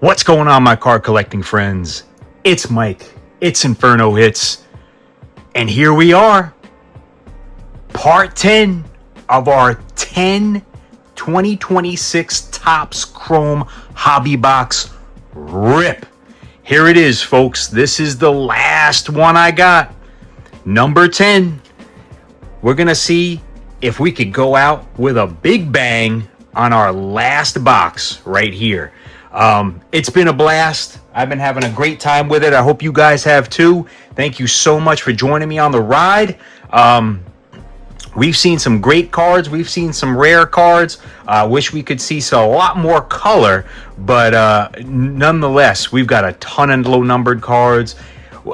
What's going on, my card collecting friends? It's Mike. It's Inferno Hits. And here we are. Part 10 of our 10 2026 Topps Chrome Hobby Box Rip. Here it is, folks. This is the last one I got. Number 10. We're going to see if we could go out with a big bang on our last box right here. It's been a blast. I've been having a great time with it. I hope you guys have too. Thank you so much for joining me on the ride. We've seen some great cards. We've seen some rare cards. Wish we could see a lot more color, but nonetheless, we've got a ton of low-numbered cards.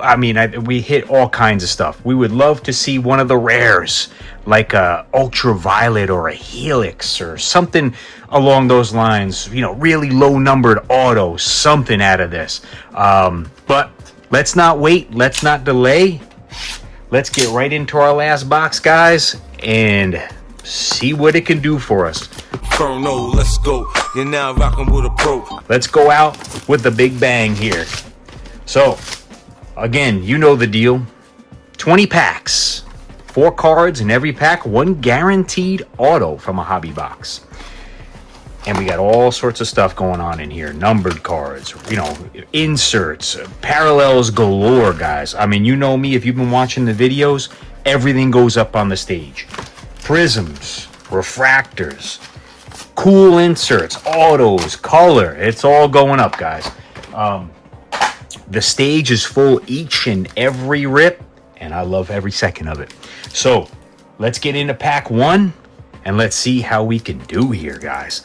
I mean, we hit all kinds of stuff. We would love to see one of the rares, like a ultraviolet or a helix or something along those lines. You know, really low-numbered auto, something out of this. But let's not wait. Let's not delay. Let's get right into our last box, guys, and see what it can do for us. Inferno, let's go. You're now rocking with a pro. Let's go out with the big bang here. So, again, you know the deal. 20 packs. 4 cards in every pack. 1 guaranteed auto from a hobby box. And we got all sorts of stuff going on in here. Numbered cards, you know, inserts, parallels galore, guys. I mean, you know me, if you've been watching the videos, everything goes up on the stage. Prisms, refractors, cool inserts, autos, color. It's all going up, guys. The stage is full each and every rip, and I love every second of it. So let's get into pack 1, and let's see how we can do here, guys.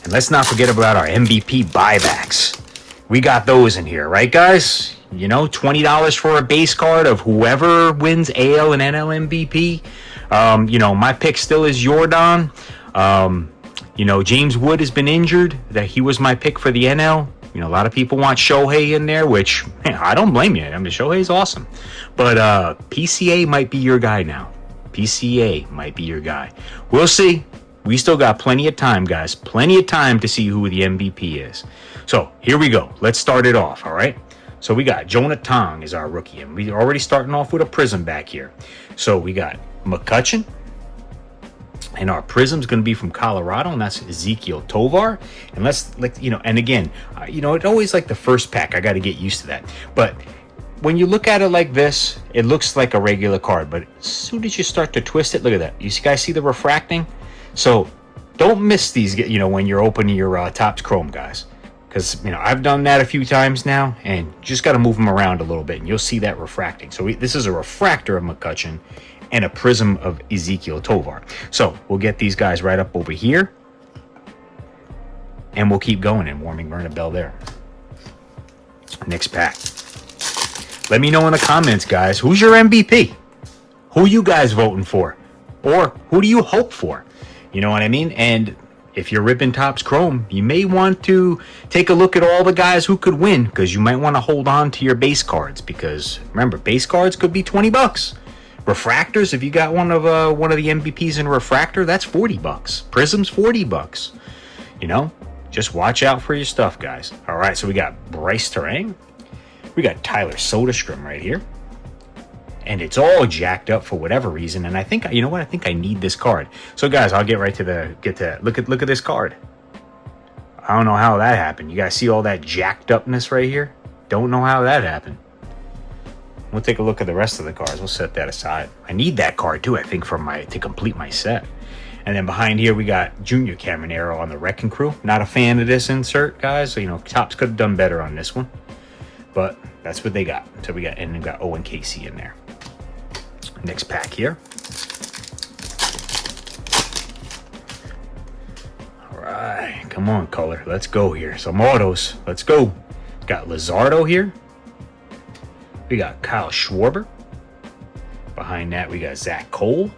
And let's not forget about our MVP buybacks. We got those in here, right, guys? You know, $20 for a base card of whoever wins AL and NL MVP. You know, my pick still is Jordan. You know, James Wood has been injured. That he was my pick for the NL. You know, a lot of people want Shohei in there, which, man, I don't blame you. I mean, Shohei's awesome. But PCA might be your guy now. PCA might be your guy. We'll see. We still got plenty of time, guys. Plenty of time to see who the MVP is. So, here we go. Let's start it off, all right? So, we got Jonah Tong is our rookie. And we're already starting off with a prism back here. So, we got McCutchen. And our prism's going to be from Colorado, and that's Ezekiel Tovar. And let's, like, you know, and again, you know, it's always like the first pack. I got to get used to that. But when you look at it like this, it looks like a regular card. But as soon as you start to twist it, look at that. You guys see the refracting? So don't miss these, you know, when you're opening your Topps Chrome, guys. Because, you know, I've done that a few times now, and you just got to move them around a little bit, and you'll see that refracting. So this is a refractor of McCutchen and a prism of Ezekiel Tovar. So we'll get these guys right up over here, and we'll keep going and warming Myrna Bell there. Next pack. Let me know in the comments, guys, who's your MVP? Who you guys voting for? Or who do you hope for? You know what I mean? And if you're ripping Topps Chrome, you may want to take a look at all the guys who could win, because you might want to hold on to your base cards, because remember, base cards could be 20 bucks. Refractors, if you got one of the MVPs in refractor, that's 40 bucks. Prisms, 40 bucks. You know, just watch out for your stuff, guys. All right, so we got Bryce Terang. We got Tyler Soderstrom right here. And it's all jacked up for whatever reason. And I think, you know what? I think I need this card. So, guys, I'll get right to look at this card. I don't know how that happened. You guys see all that jacked upness right here? Don't know how that happened. We'll take a look at the rest of the cards. We'll set that aside. I need that card too, I think, to complete my set. And then behind here we got Junior Caminero on the Wrecking Crew. Not a fan of this insert, guys. So, you know, Topps could have done better on this one, but that's what they got. So we got Owen Casey in there. Next pack here. All right, come on, color. Let's go here. Some autos. Let's go. Got Luzardo here. We got Kyle Schwarber. Behind that, we got Zach Cole.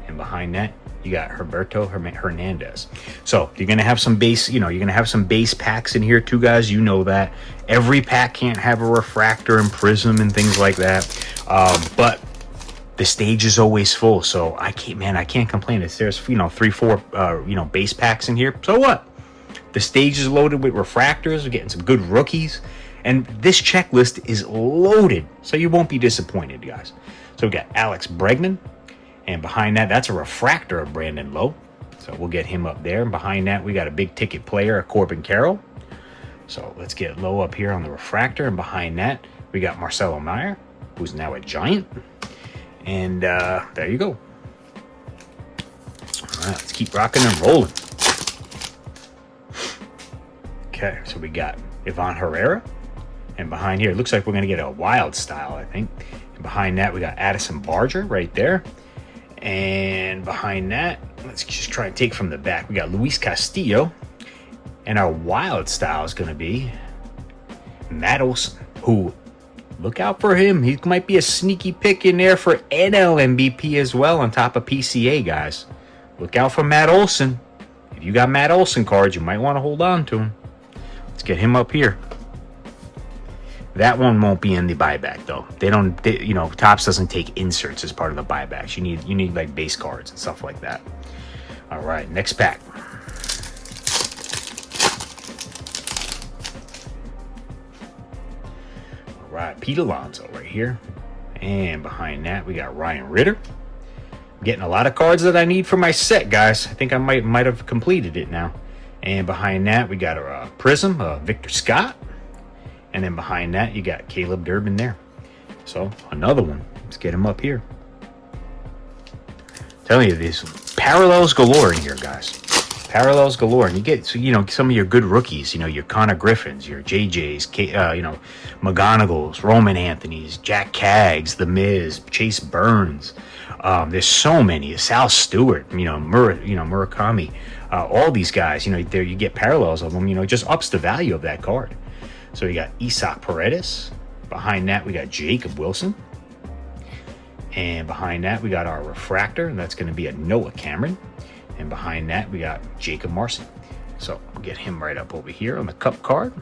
And behind that, you got Roberto Hernandez. So you're gonna have some base, you know, you're gonna have some base packs in here too, guys. You know that every pack can't have a refractor and prism and things like that. But the stage is always full, so I can't complain. There's, you know, 3-4 base packs in here. So what? The stage is loaded with refractors. We're getting some good rookies. And this checklist is loaded, so you won't be disappointed, guys. So we got Alex Bregman. And behind that, that's a refractor of Brandon Lowe. So we'll get him up there. And behind that, we got a big ticket player, Corbin Carroll. So let's get Lowe up here on the refractor. And behind that, we got Marcelo Meyer, who's now a Giant. And there you go. All right, let's keep rocking and rolling. Okay, so we got Ivan Herrera. And behind here, it looks like we're going to get a wild style, I think. And behind that, we got Addison Barger right there. And behind that, let's just try and take from the back. We got Luis Castillo. And our wild style is going to be Matt Olson, who, look out for him. He might be a sneaky pick in there for NL MVP as well on top of PCA, guys. Look out for Matt Olson. If you got Matt Olson cards, you might want to hold on to him. Let's get him up here. That one won't be in the buyback though. Topps doesn't take inserts as part of the buybacks. You need like base cards and stuff like that. All right, next pack. All right, Pete Alonso right here. And behind that, we got Ryan Ritter. I'm getting a lot of cards that I need for my set, guys. I think I might have completed it now. And behind that, we got a Prism, Victor Scott. And then behind that, you got Caleb Durbin there. So, another one. Let's get him up here. Telling you, these parallels galore in here, guys. Parallels galore. And you get, some of your good rookies. Your Connor Griffins, your JJs, McGonagalls, Roman Anthony's, Jack Caggs, The Miz, Chase Burns. There's so many. Sal Stewart, Murakami. All these guys, there you get parallels of them, just ups the value of that card. So we got Isaac Paredes. Behind that, we got Jacob Wilson. And behind that, we got our refractor, and that's going to be a Noah Cameron. And behind that, we got Jacob Marcy. So we'll get him right up over here on the cup card.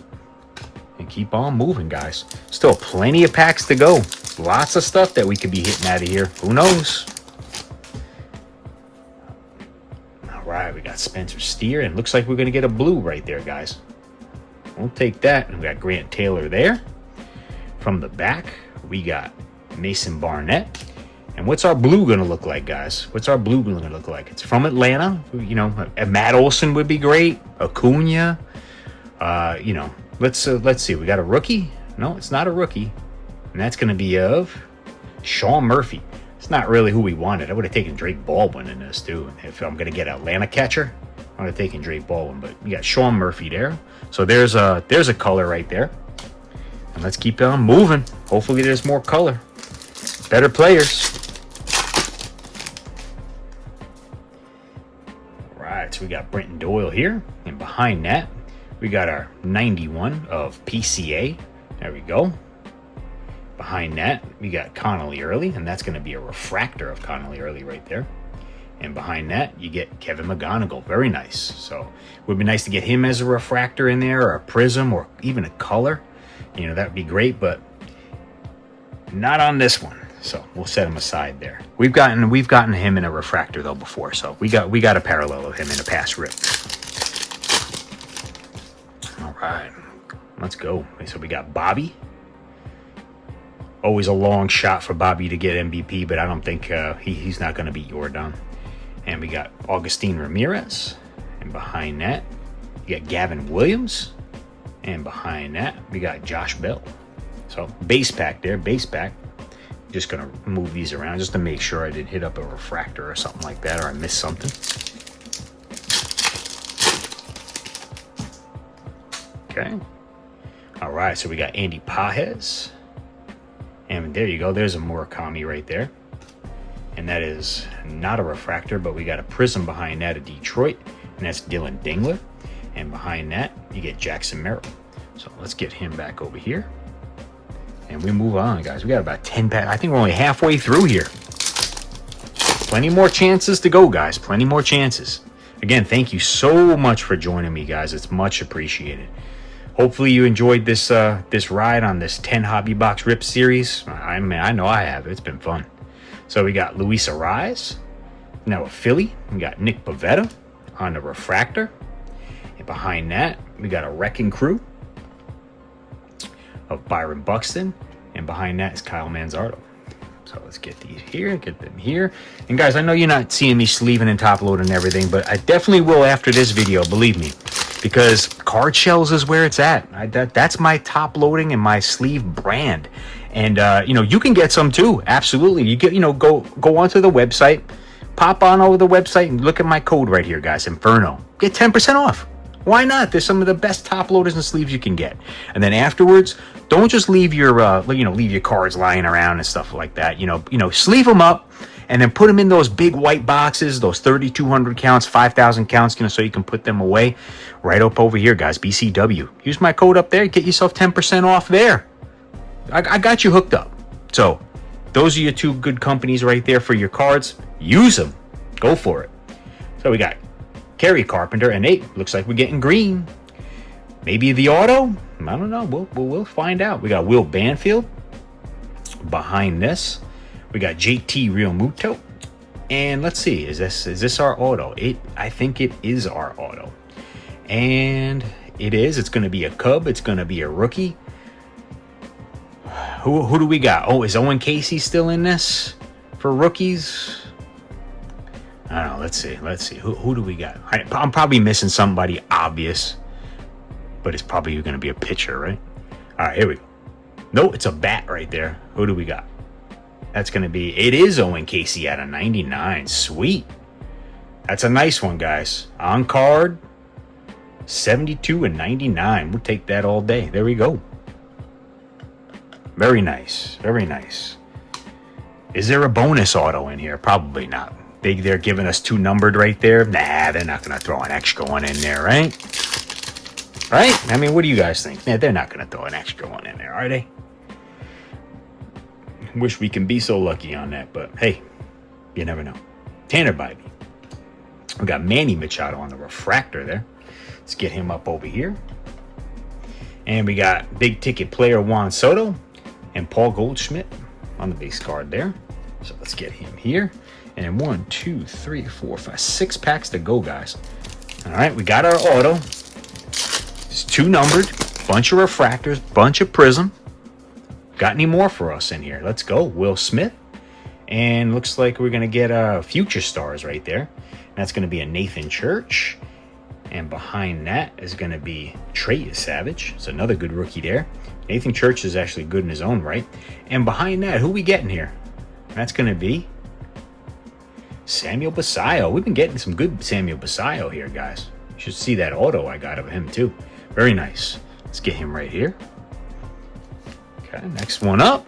And keep on moving, guys. Still plenty of packs to go. Lots of stuff that we could be hitting out of here. Who knows? All right, we got Spencer Steer, and looks like we're going to get a blue right there, guys. We'll take that. And we got Grant Taylor there. From the back, we got Mason Barnett. And what's our blue going to look like, guys? What's our blue going to look like? It's from Atlanta. A Matt Olson would be great. Acuna. Let's see. We got a rookie. No, it's not a rookie. And that's going to be of Sean Murphy. It's not really who we wanted. I would have taken Drake Baldwin in this, too. If I'm going to get an Atlanta catcher, I would have taken Drake Baldwin. But we got Sean Murphy there. So there's a color right there. And let's keep on moving. Hopefully there's more color. Better players. All right, so we got Brenton Doyle here. And behind that, we got our 91 of PCA. There we go. Behind that, we got Connolly Early, and that's going to be a refractor of Connolly Early right there. And behind that, you get Kevin McGonigal. Very nice. So it would be nice to get him as a refractor in there, or a prism, or even a color. That would be great, but not on this one. So we'll set him aside there. We've gotten him in a refractor though before, so we got a parallel of him in a past rip. All right, let's go. So we got Bobby. Always a long shot for Bobby to get MVP, but I don't think he's not going to beat Yordan. And we got Augustine Ramirez. And behind that, you got Gavin Williams. And behind that, we got Josh Bell. So base pack there, base pack. Just going to move these around just to make sure I didn't hit up a refractor or something like that, or I missed something. Okay. All right, so we got Andy Pajes. And there you go. There's a Murakami right there. And that is not a refractor, but we got a prism behind that of Detroit. And that's Dylan Dingler. And behind that, you get Jackson Merrill. So let's get him back over here. And we move on, guys. We got about 10 packs. I think we're only halfway through here. Plenty more chances to go, guys. Plenty more chances. Again, thank you so much for joining me, guys. It's much appreciated. Hopefully you enjoyed this ride on this 10 Hobby Box Rip series. I know I have. It's been fun. So we got Luis Arraez, now a Philly. We got Nick Pivetta on the refractor. And behind that, we got a Wrecking Crew of Byron Buxton. And behind that is Kyle Manzardo. So let's get these here, get them here. And guys, I know you're not seeing me sleeving and top loading and everything, but I definitely will after this video, believe me. Because card shells is where it's at. That's my top loading and my sleeve brand. And you know, you can get some too. Absolutely. You get, you know, go onto the website, pop on over the website and look at my code right here, guys. Inferno. Get 10% off. Why not? There's some of the best top loaders and sleeves you can get. And then afterwards, don't just leave your leave your cards lying around and stuff like that. You know, sleeve them up and then put them in those big white boxes, those 3,200 counts, 5,000 counts, you know, so you can put them away right up over here, guys. BCW. Use my code up there. Get yourself 10% off there. I got you hooked up. So those are your two good companies right there for your cards. Use them. Go for it. So we got Kerry Carpenter and Nate. Looks like we're getting green. Maybe the auto. I don't know. We'll find out. We got Will Banfield behind this. We got JT Real Muto. And let's see. Is this our auto? I think it is our auto. And it is. It's going to be a Cub. It's going to be a rookie. Who do we got? Oh, is Owen Casey still in this for rookies? I don't know. Let's see. Who do we got? I'm probably missing somebody obvious, but it's probably going to be a pitcher, right? All right, here we go. No, it's a bat right there. Who do we got? That's going to be, it is Owen Casey at a 99. Sweet. That's a nice one, guys. On card, 72 and 99. We'll take that all day. There we go. Very nice. Very nice. Is there a bonus auto in here? Probably not. They're giving us 2 numbered right there. Nah, they're not going to throw an extra one in there, right? Right? I mean, what do you guys think? Nah, they're not going to throw an extra one in there, are they? Wish we can be so lucky on that, but hey, you never know. Tanner Bybee. We got Manny Machado on the refractor there. Let's get him up over here. And we got big ticket player Juan Soto and Paul Goldschmidt on the base card there. So let's get him here. And 1, 2, 3, 4, 5, 6 packs to go, guys. All right, we got our auto. It's 2 numbered, bunch of refractors, bunch of prism. Got any more for us in here? Let's go. Will Smith. And looks like we're going to get future stars right there. That's going to be a Nathan Church. And behind that is going to be Trey Savage. It's another good rookie there. Nathan Church is actually good in his own right. And behind that, who we getting here? That's going to be Samuel Basayo. We've been getting some good Samuel Basayo here, guys. You should see that auto I got of him, too. Very nice. Let's get him right here. Okay, next one up.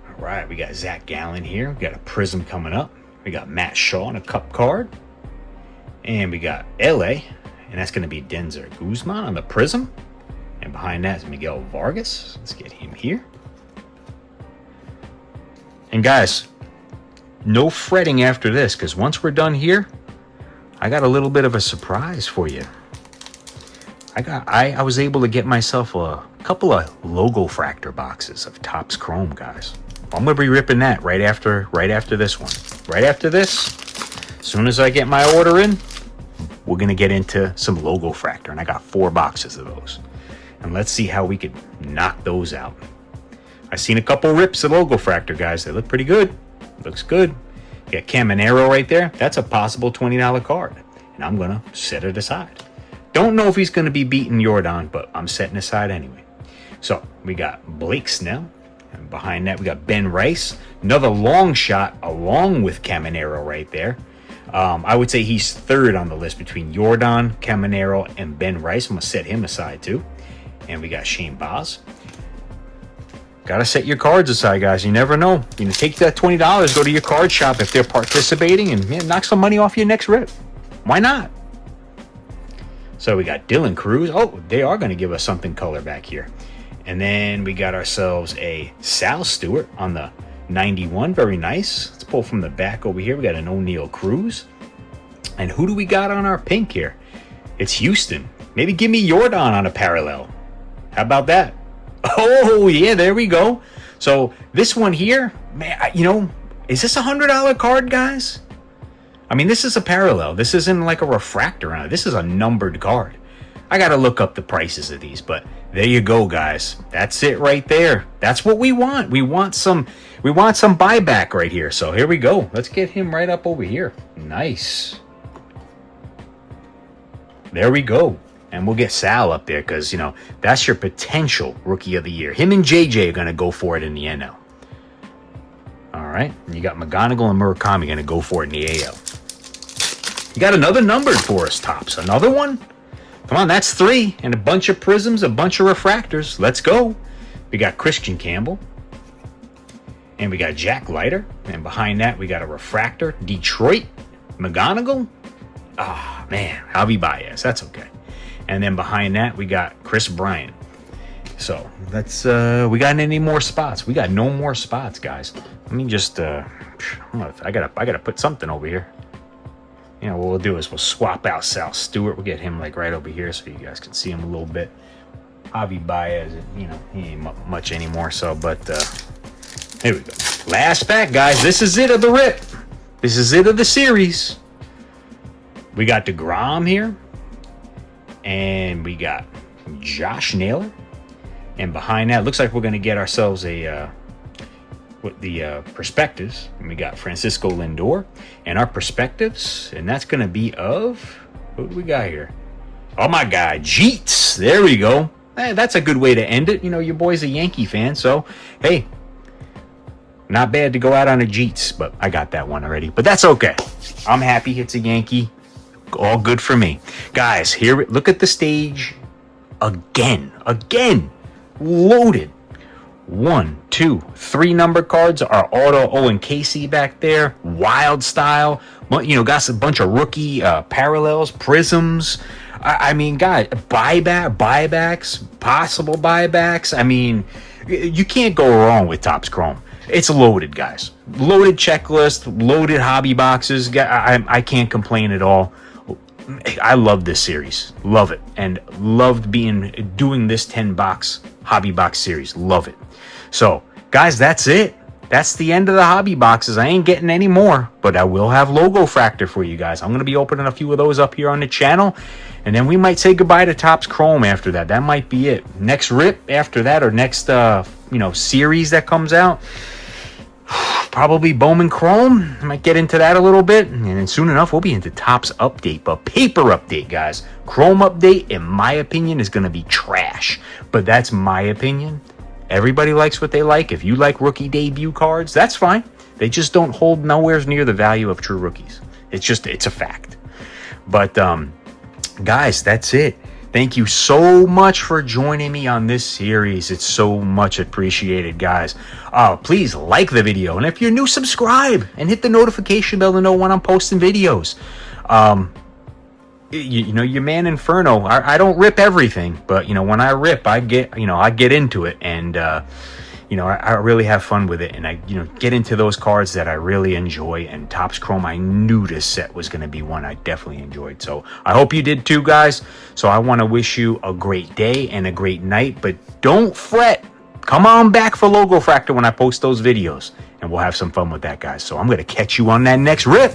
All right, we got Zach Gallen here. We got a prism coming up. We got Matt Shaw on a cup card. And we got LA, and that's going to be Denzer Guzman on the prism. And behind that is Miguel Vargas. Let's get him here. And guys, no fretting after this, because once we're done here, I got a little bit of a surprise for you. I was able to get myself a couple of logo fractor boxes of Topps Chrome, guys. I'm gonna be ripping that right after this one. Right after this, as soon as I get my order in, we're gonna get into some logo fractor, and I got 4 boxes of those. And let's see how we could knock those out. I seen a couple rips of logo fractor, guys. They look pretty good. Looks good. You got Caminero right there. That's a possible $20 card. And I'm going to set it aside. Don't know if he's going to be beating Jordan, but I'm setting aside anyway. So we got Blake Snell. And behind that, we got Ben Rice. Another long shot along with Caminero right there. I would say he's 3rd on the list between Jordan, Caminero, and Ben Rice. I'm going to set him aside too. And we got Shane Baz. Got to set your cards aside, guys. You never know. You know, take that $20, go to your card shop if they're participating, and knock some money off your next rip. Why not? So we got Dylan Cruz. Oh, they are going to give us something color back here. And then we got ourselves a Sal Stewart on the 91. Very nice. Let's pull from the back over here. We got an O'Neal Cruz. And who do we got on our pink here? It's Houston. Maybe give me Jordan on a parallel. How about that? Oh, yeah, there we go. So this one here, man, you know, Is this $100 card, guys? I mean, this is a parallel. This isn't like a refractor on it. This is a numbered card. I got to look up the prices of these, but there you go, guys. That's it right there. That's what we want. We want some buyback right here. So here we go. Let's get him right up over here. Nice. There we go. And we'll get Sal up there because, you know, that's your potential rookie of the year. Him and JJ are going to go for it in the NL. All right. You got McGonigal and Murakami going to go for it in the AL. You got another numbered for us, Tops. Another one? Come on, that's 3. And a bunch of prisms, a bunch of refractors. Let's go. We got Christian Campbell. And we got Jack Leiter. And behind that, we got a refractor. Detroit. McGonigal. Ah, man. Javi Baez. That's okay. And then behind that, we got Chris Bryant. So let's, we got any more spots? We got no more spots, guys. Let me just, I gotta put something over here. You know, what we'll do is we'll swap out Sal Stewart. We'll get him like right over here so you guys can see him a little bit. Javi Baez, you know, he ain't much anymore. So, but here we go. Last pack, guys. This is it of the rip. This is it of the series. We got DeGrom here. And we got Josh Naylor. And behind that, looks like we're going to get ourselves a with the perspectives. And we got Francisco Lindor. And our perspectives, and that's going to be of, who do we got here? Oh, my God, Jeets. There we go. Hey, that's a good way to end it. You know, your boy's a Yankee fan, so, hey, not bad to go out on a Jeets, but I got that one already. But that's okay. I'm happy it's a Yankee. All good for me. Guys, here, look at the stage again. Loaded. 1, 2, 3 number cards. Our auto Owen Casey back there. Wild style. You know, got a bunch of rookie parallels, prisms. I mean, guys, buybacks, possible buybacks. I mean, you can't go wrong with Topps Chrome. It's loaded, guys. Loaded checklist, loaded hobby boxes. I can't complain at all. I love this series. Love it. And loved doing this 10-box hobby box series. Love it. So, guys, that's it. That's the end of the hobby boxes. I ain't getting any more, but I will have Logo Fractor for you guys. I'm going to be opening a few of those up here on the channel, and then we might say goodbye to Topps Chrome after that. That might be it. Next rip after that, or next series that comes out, probably Bowman Chrome. I might get into that a little bit, and then soon enough we'll be into Topps update, but paper update, guys. Chrome update, in my opinion, is going to be trash, but that's my opinion. Everybody likes what they like. If you like rookie debut cards, that's fine. They just don't hold nowhere near the value of true rookies. It's a fact. But guys, that's it. Thank you so much for joining me on this series. It's so much appreciated, guys. Please like the video, and if you're new, subscribe and hit the notification bell to know when I'm posting videos. You know, your man Inferno, I don't rip everything, but, you know, when I rip, I get into it, and, you know, I really have fun with it, and I, get into those cards that I really enjoy, and Topps Chrome, I knew this set was going to be one I definitely enjoyed, so I hope you did too, guys. So I want to wish you a great day and a great night, but don't fret. Come on back for Logo Fractor when I post those videos, and we'll have some fun with that, guys. So I'm going to catch you on that next rip.